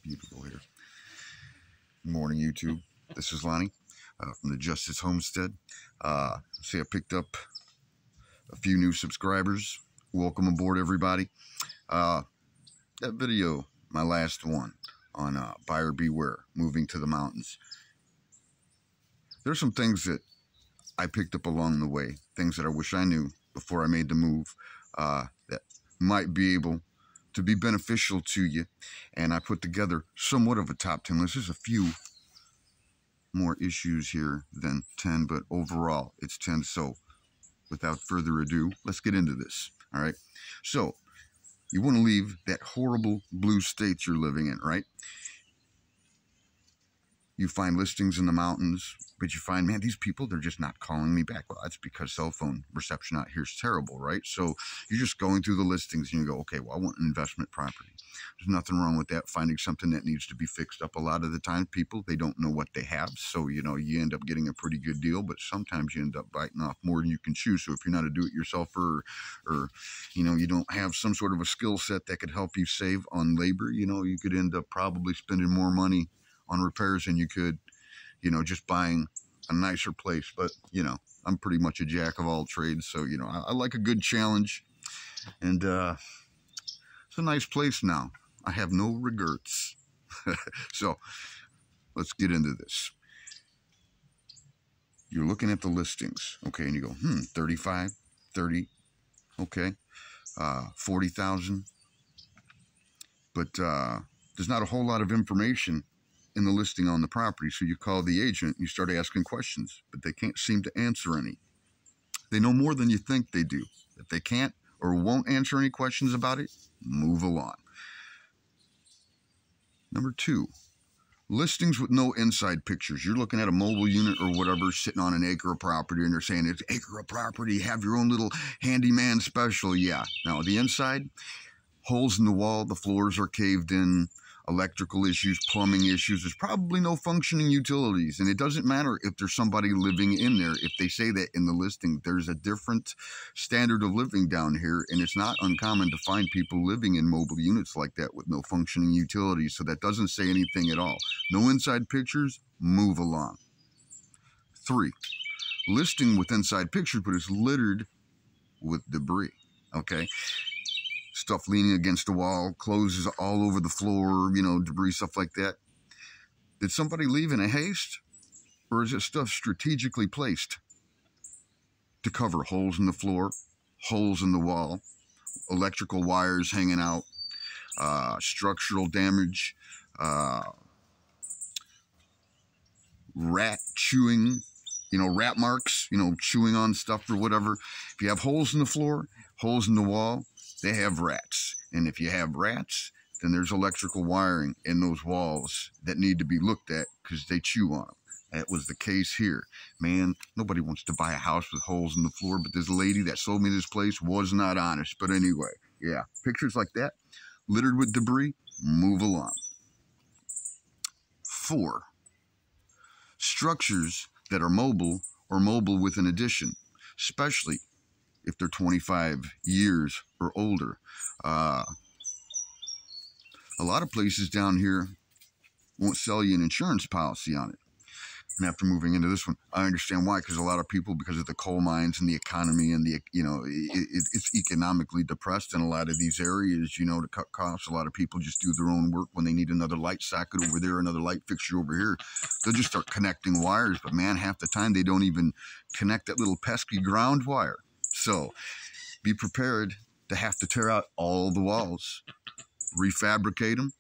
Beautiful here. Good morning, YouTube. This is Lonnie from the Justice Homestead. See, I picked up a few new subscribers. Welcome aboard, everybody. That video, my last one on buyer beware, moving to the mountains. There's some things that I picked up along the way, things that I wish I knew before I made the move, that might be able to be beneficial to you. And I put together somewhat of a top 10 list. There's a few more issues here than 10, but overall it's 10. So without further ado, let's get into this. All right. So you want to leave that horrible blue state you're living in, right? You find listings in the mountains, but you find, man, these people, they're just not calling me back. Well, that's because cell phone reception out here is terrible, right? So you're just going through the listings and you go, okay, well, I want an investment property. There's nothing wrong with that. Finding something that needs to be fixed up. A lot of the time, people, they don't know what they have. So, you know, you end up getting a pretty good deal, but sometimes you end up biting off more than you can chew. So if you're not a do-it-yourselfer or, you know, you don't have some sort of a skill set that could help you save on labor, you know, you could end up probably spending more money on repairs than you could, you know, just buying a nicer place. But, you know, I'm pretty much a jack of all trades. So, you know, I like a good challenge. And it's a nice place now. I have no regrets. So let's get into this. You're looking at the listings, okay, and you go, 35, 30, okay, 40,000. But there's not a whole lot of information in the listing on the property. So you call the agent, you start asking questions, but they can't seem to answer any. They know more than you think they do. If they can't or won't answer any questions about it, move along. Number 2, listings with no inside pictures. You're looking at a mobile unit or whatever sitting on an acre of property, and they're saying it's an acre of property, have your own little handyman special. Yeah. Now, the inside, holes in the wall, the floors are caved in, electrical issues, plumbing issues. There's probably no functioning utilities. And it doesn't matter if there's somebody living in there. If they say that in the listing, there's a different standard of living down here. And it's not uncommon to find people living in mobile units like that with no functioning utilities. So that doesn't say anything at all. No inside pictures, move along. 3, listing with inside pictures, but it's littered with debris. Okay. Stuff leaning against the wall, clothes all over the floor, you know, debris, stuff like that. Did somebody leave in a haste? Or is it stuff strategically placed to cover holes in the floor, holes in the wall, electrical wires hanging out, structural damage, rat chewing, you know, rat marks, you know, chewing on stuff or whatever. If you have holes in the floor, holes in the wall, they have rats. And if you have rats, then there's electrical wiring in those walls that need to be looked at because they chew on them. That was the case here. Man, nobody wants to buy a house with holes in the floor, but this lady that sold me this place was not honest. But anyway, yeah, pictures like that, littered with debris, move along. 4, structures that are mobile or mobile with an addition, especially if they're 25 years or older. A lot of places down here won't sell you an insurance policy on it. And after moving into this one, I understand why, because a lot of people, because of the coal mines and the economy and the, you know, it's economically depressed in a lot of these areas, you know, to cut costs. A lot of people just do their own work. When they need another light socket over there, another light fixture over here, they'll just start connecting wires. But man, half the time they don't even connect that little pesky ground wire. So be prepared to have to tear out all the walls, refabricate them,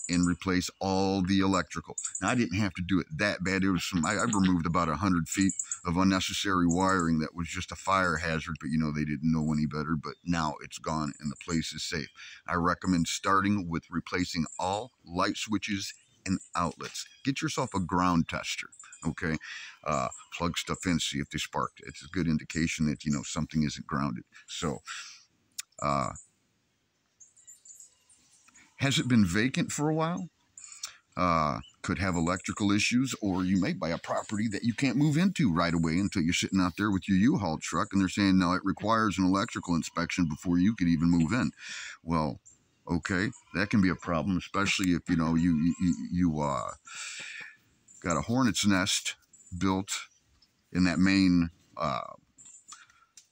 and replace all the electrical. Now, I didn't have to do it that bad. It was I've removed about 100 feet of unnecessary wiring that was just a fire hazard, but, you know, they didn't know any better. But now it's gone and the place is safe. I recommend starting with replacing all light switches and outlets. Get yourself a ground tester. Okay, plug stuff in, see if they sparked. It's a good indication that, you know, something isn't grounded. So, has it been vacant for a while? Could have electrical issues, or you may buy a property that you can't move into right away until you're sitting out there with your U-Haul truck and they're saying, no, it requires an electrical inspection before you could even move in. Well, Okay, that can be a problem, especially if you know you got a hornet's nest built in that main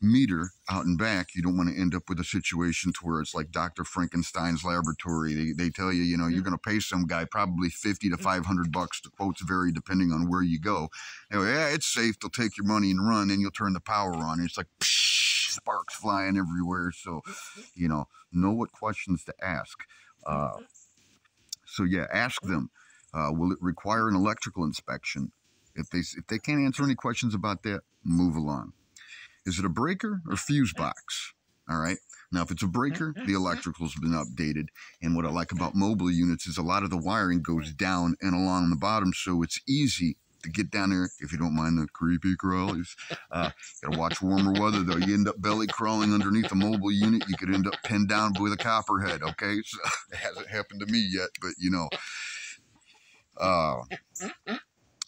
meter out and back. You don't want to end up with a situation to where it's like Dr. Frankenstein's laboratory. They tell you, you know, you're going to pay some guy probably 50 to 500 bucks. The quotes vary depending on where you go. Anyway, yeah, it's safe. They'll take your money and run, and you'll turn the power on. And it's like psh, sparks flying everywhere. So, you know what questions to ask. So yeah, ask them. Will it require an electrical inspection? If they can't answer any questions about that, move along. Is it a breaker or fuse box? All right. Now, if it's a breaker, the electrical's been updated. And what I like about mobile units is a lot of the wiring goes down and along the bottom, so it's easy to get down there, if you don't mind the creepy crawlies. Gotta watch warmer weather, though. You end up belly crawling underneath a mobile unit, you could end up pinned down with a copperhead, okay? So, it hasn't happened to me yet, but, you know.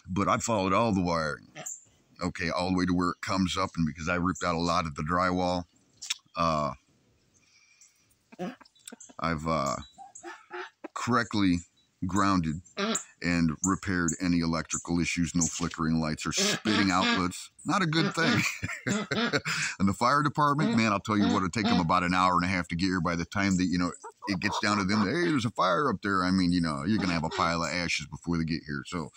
But I followed all the wiring. Okay, all the way to where it comes up, and because I ripped out a lot of the drywall, I've correctly grounded and repaired any electrical issues. No flickering lights or spitting outlets. Not a good thing. And the fire department, man, I'll tell you what, it'll take them about an hour and a half to get here. By the time that, you know, it gets down to them, hey, there's a fire up there. I mean, you know, you're going to have a pile of ashes before they get here. So,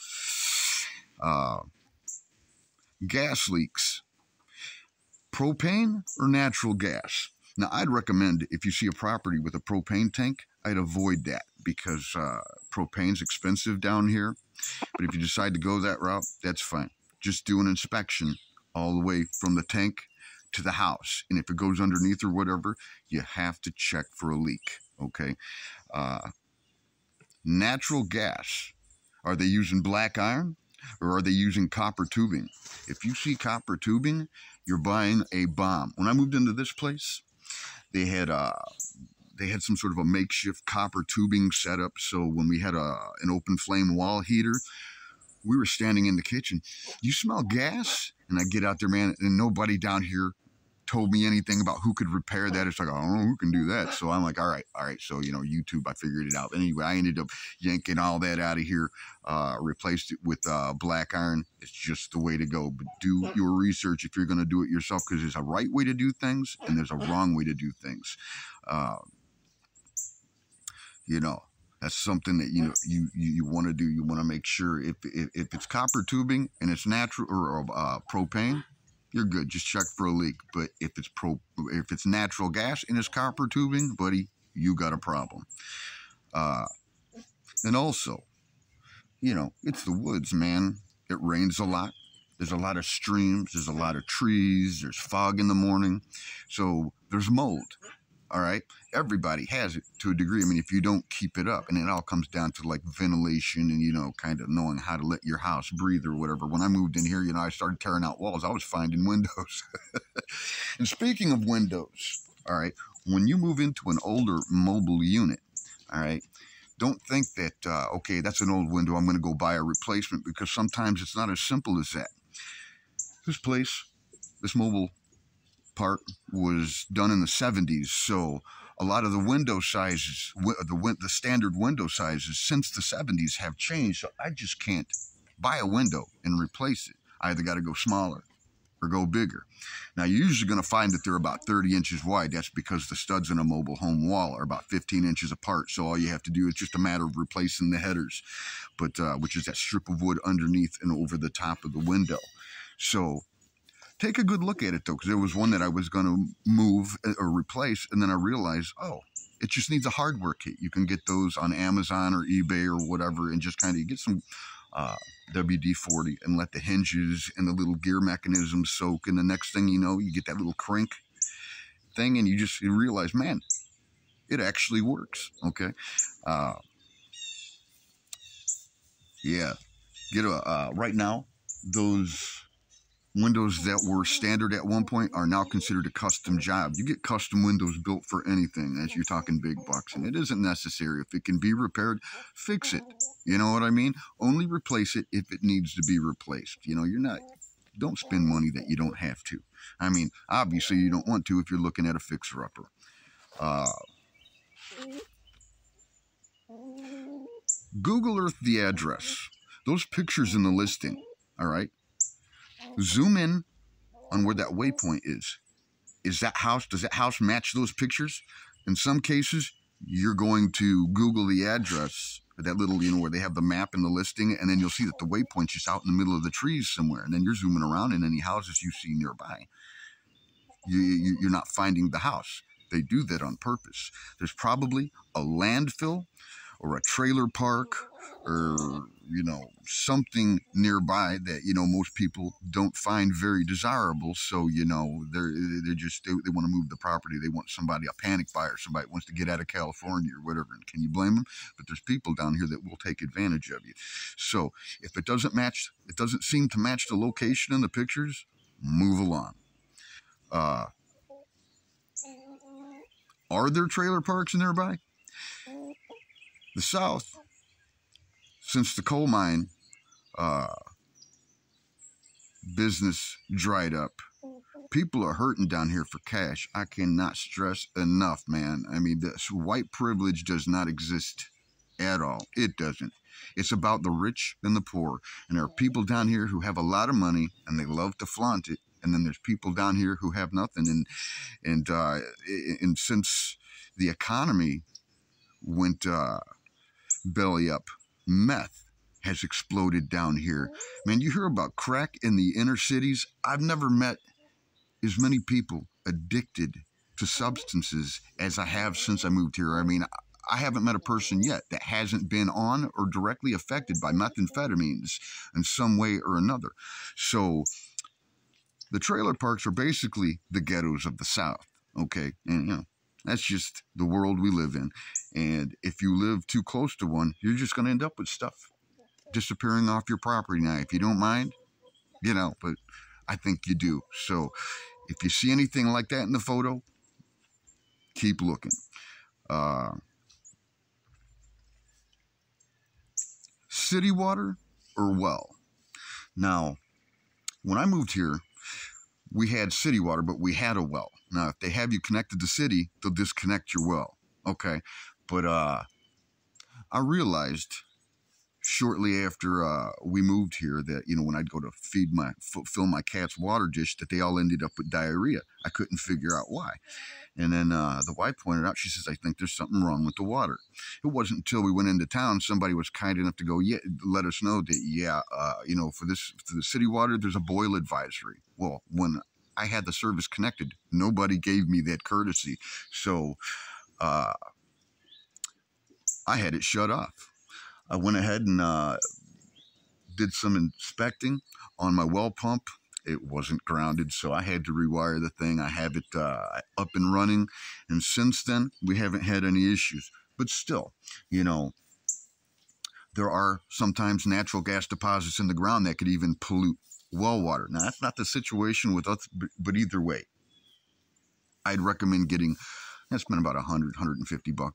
gas leaks. Propane or natural gas? Now, I'd recommend if you see a property with a propane tank, I'd avoid that because propane's expensive down here. But if you decide to go that route, that's fine. Just do an inspection all the way from the tank to the house. And if it goes underneath or whatever, you have to check for a leak, okay? Natural gas. Are they using black iron or are they using copper tubing? If you see copper tubing, you're buying a bomb. When I moved into this place, they had some sort of a makeshift copper tubing setup. So when we had an open flame wall heater, we were standing in the kitchen. You smell gas? And I get out there, man, and nobody down here told me anything about who could repair that. It's like, I don't know who can do that. So I'm like, all right. So, you know, YouTube, I figured it out. Anyway, I ended up yanking all that out of here, replaced it with black iron. It's just the way to go. But do your research if you're going to do it yourself, because there's a right way to do things and there's a wrong way to do things. You know, that's something that, you know, you want to do. You want to make sure if it's copper tubing and it's natural or propane, you're good. Just check for a leak. But if it's natural gas and it's copper tubing, buddy, you got a problem. And also, you know, it's the woods, man. It rains a lot. There's a lot of streams. There's a lot of trees. There's fog in the morning. So there's mold. All right. Everybody has it to a degree. I mean, if you don't keep it up, and it all comes down to like ventilation and, you know, kind of knowing how to let your house breathe or whatever. When I moved in here, you know, I started tearing out walls. I was finding windows. And speaking of windows, all right, when you move into an older mobile unit, all right, don't think that, okay, that's an old window, I'm going to go buy a replacement, because sometimes it's not as simple as that. This mobile part was done in the 70s, so a lot of the window sizes, the standard window sizes since the 70s have changed, so I just can't buy a window and replace it. I either got to go smaller or go bigger. Now, you're usually going to find that they're about 30 inches wide. That's because the studs in a mobile home wall are about 15 inches apart, so all you have to do is just a matter of replacing the headers, but which is that strip of wood underneath and over the top of the window. So take a good look at it, though, because there was one that I was going to move or replace, and then I realized, oh, it just needs a hardware kit. You can get those on Amazon or eBay or whatever, and just kind of get some WD-40 and let the hinges and the little gear mechanism soak, and the next thing you know, you get that little crank thing, and you realize, man, it actually works, okay? Yeah, right now, those windows that were standard at one point are now considered a custom job. You get custom windows built for anything, as you're talking big bucks, and it isn't necessary. If it can be repaired, fix it. You know what I mean? Only replace it if it needs to be replaced. You know, don't spend money that you don't have to. I mean, obviously you don't want to if you're looking at a fixer-upper. Google Earth the address. Those pictures in the listing, all right? Zoom in on where that waypoint is. Does that house match those pictures? In some cases, you're going to Google the address, that little, where they have the map and the listing, and then you'll see that the waypoint's just out in the middle of the trees somewhere, and then you're zooming around in any houses you see nearby. You're not finding the house. They do that on purpose. There's probably a landfill or a trailer park or, something nearby that, most people don't find very desirable. So, they want to move the property. They want somebody, a panic buyer, somebody wants to get out of California or whatever. And can you blame them? But there's people down here that will take advantage of you. So if it doesn't seem to match the location in the pictures, move along. Are there trailer parks nearby? The South, since the coal mine business dried up, people are hurting down here for cash. I cannot stress enough, man. I mean, this white privilege does not exist at all. It doesn't. It's about the rich and the poor. And there are people down here who have a lot of money and they love to flaunt it. And then there's people down here who have nothing. And since the economy went belly up, meth has exploded down here. Man, you hear about crack in the inner cities. I've never met as many people addicted to substances as I have since I moved here. I mean, I haven't met a person yet that hasn't been on or directly affected by methamphetamines in some way or another. So the trailer parks are basically the ghettos of the South, okay? And, that's just the world we live in. And if you live too close to one, you're just going to end up with stuff disappearing off your property. Now, if you don't mind, but I think you do. So if you see anything like that in the photo, keep looking. City water or well? Now, when I moved here, we had city water, but we had a well. Now, if they have you connected to city, they'll disconnect your well. Okay. But I realized shortly after we moved here that, when I'd go to fill my cat's water dish, that they all ended up with diarrhea. I couldn't figure out why. And then the wife pointed out, she says, I think there's something wrong with the water. It wasn't until we went into town, somebody was kind enough to go, let us know that, for the city water, there's a boil advisory. Well, when I had the service connected, nobody gave me that courtesy. So I had it shut off. I went ahead and did some inspecting on my well pump. It wasn't grounded, so I had to rewire the thing. I have it up and running, and since then, we haven't had any issues. But still, there are sometimes natural gas deposits in the ground that could even pollute well water. Now, that's not the situation with us, but either way, I'd recommend spend about $100, $150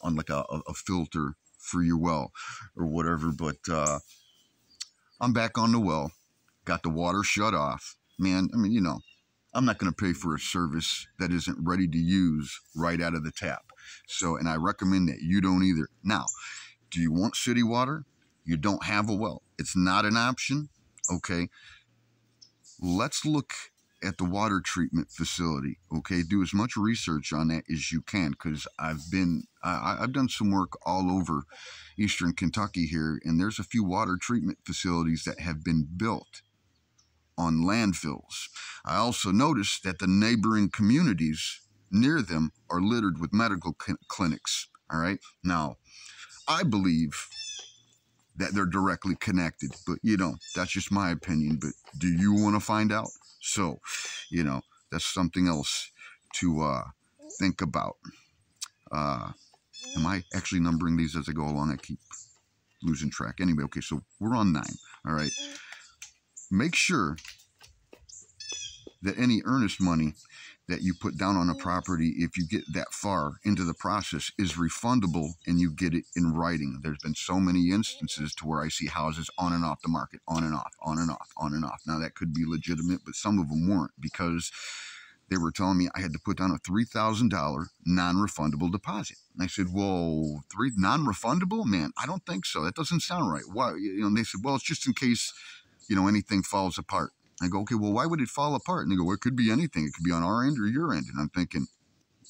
on like a filter for your well or whatever. But I'm back on the well, got the water shut off. Man, I mean, I'm not going to pay for a service that isn't ready to use right out of the tap. So, and I recommend that you don't either. Now, do you want city water? You don't have a well. It's not an option. Okay. Let's look at the water treatment facility. Okay. Do as much research on that as you can, because I've done some work all over Eastern Kentucky here, and there's a few water treatment facilities that have been built on landfills. I also noticed that the neighboring communities near them are littered with medical clinics. All right. Now, I believe that they're directly connected, but that's just my opinion. But do you want to find out? So, that's something else to think about. Am I actually numbering these as I go along? I keep losing track. Anyway, okay, so we're on 9. All right. Make sure that any earnest money that you put down on a property, if you get that far into the process, is refundable and you get it in writing. There's been so many instances to where I see houses on and off the market, on and off, on and off, on and off. Now, that could be legitimate, but some of them weren't, because they were telling me I had to put down a $3,000 non-refundable deposit. And I said, "Whoa, three non-refundable? Man, I don't think so. That doesn't sound right. Why?" And they said, "Well, it's just in case, anything falls apart." I go, "Okay, well, why would it fall apart?" And they go, "Well, it could be anything. It could be on our end or your end." And I'm thinking,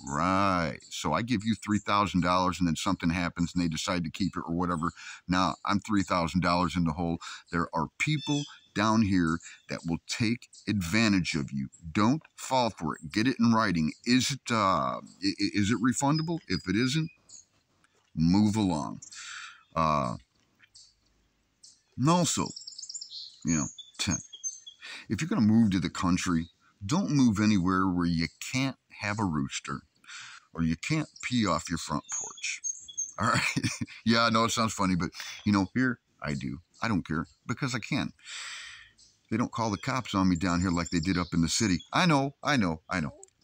right. So I give you $3,000 and then something happens and they decide to keep it or whatever. Now I'm $3,000 in the hole. There are people down here that will take advantage of you. Don't fall for it. Get it in writing. Is it refundable? If it isn't, move along. And also, 10. If you're going to move to the country, don't move anywhere where you can't have a rooster or you can't pee off your front porch. All right. Yeah, I know it sounds funny, but here I do. I don't care because I can. They don't call the cops on me down here like they did up in the city. I know.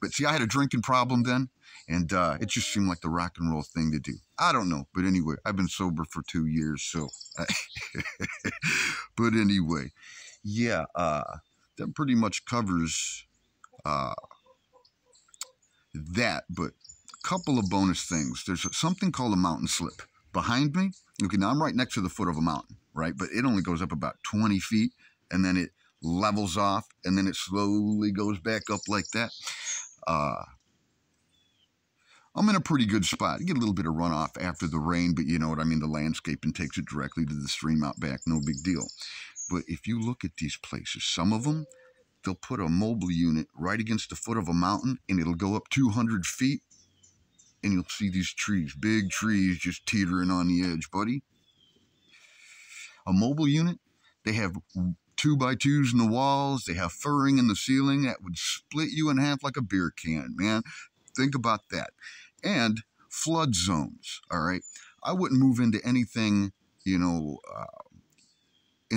But see, I had a drinking problem then, and it just seemed like the rock and roll thing to do. I don't know. But anyway, I've been sober for 2 years, so. But anyway, yeah, that pretty much covers that. But a couple of bonus things. There's something called a mountain slip. Behind me, okay, now I'm right next to the foot of a mountain, right? But it only goes up about 20 feet, and then it levels off, and then it slowly goes back up like that. I'm in a pretty good spot. You get a little bit of runoff after the rain, but you know what I mean? The landscaping takes it directly to the stream out back. No big deal. But if you look at these places, some of them, they'll put a mobile unit right against the foot of a mountain, and it'll go up 200 feet, and you'll see these trees, big trees just teetering on the edge, buddy. A mobile unit, they have 2x2s in the walls. They have furring in the ceiling that would split you in half like a beer can, man. Think about that. And flood zones, all right? I wouldn't move into anything, in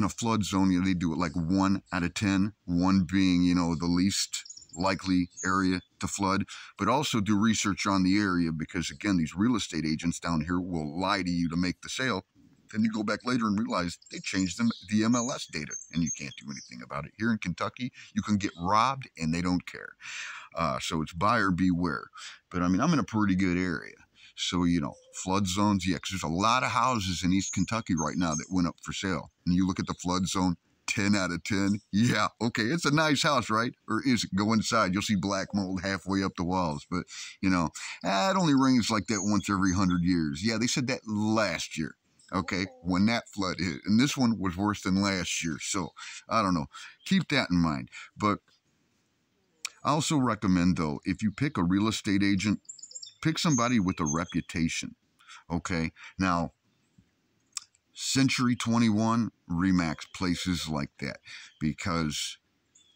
a flood zone. They do it like 1 out of 10, 1 being, the least likely area to flood, but also do research on the area because, again, these real estate agents down here will lie to you to make the sale. Then you go back later and realize they changed the MLS data, and you can't do anything about it. Here in Kentucky, you can get robbed, and they don't care. So it's buyer beware. But, I'm in a pretty good area. So, flood zones, yeah, because there's a lot of houses in East Kentucky right now that went up for sale. And you look at the flood zone, 10 out of 10. Yeah, okay, it's a nice house, right? Or is it? Go inside, you'll see black mold halfway up the walls. But, it only rains like that once every 100 years. Yeah, they said that last year. Okay, when that flood hit. And this one was worse than last year. So, I don't know. Keep that in mind. But I also recommend, though, if you pick a real estate agent, pick somebody with a reputation. Okay, now, Century 21, Remax, places like that. Because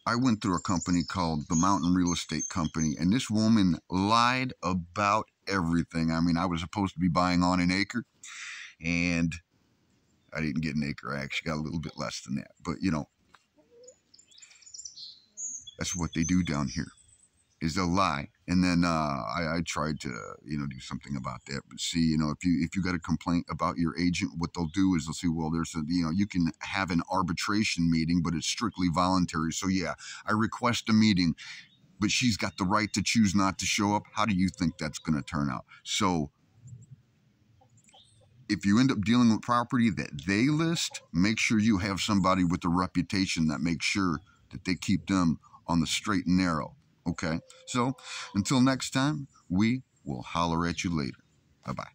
I went through a company called the Mountain Real Estate Company, and this woman lied about everything. I was supposed to be buying on an acre. And I didn't get an acre. I actually got a little bit less than that. But, that's what they do down here, is they'll lie. And then I tried to, do something about that. But see, if you got a complaint about your agent, what they'll do is they'll say, well, there's you can have an arbitration meeting, but it's strictly voluntary. So, yeah, I request a meeting, but she's got the right to choose not to show up. How do you think that's going to turn out? So, if you end up dealing with property that they list, make sure you have somebody with a reputation that makes sure that they keep them on the straight and narrow. Okay? So, until next time, we will holler at you later. Bye-bye.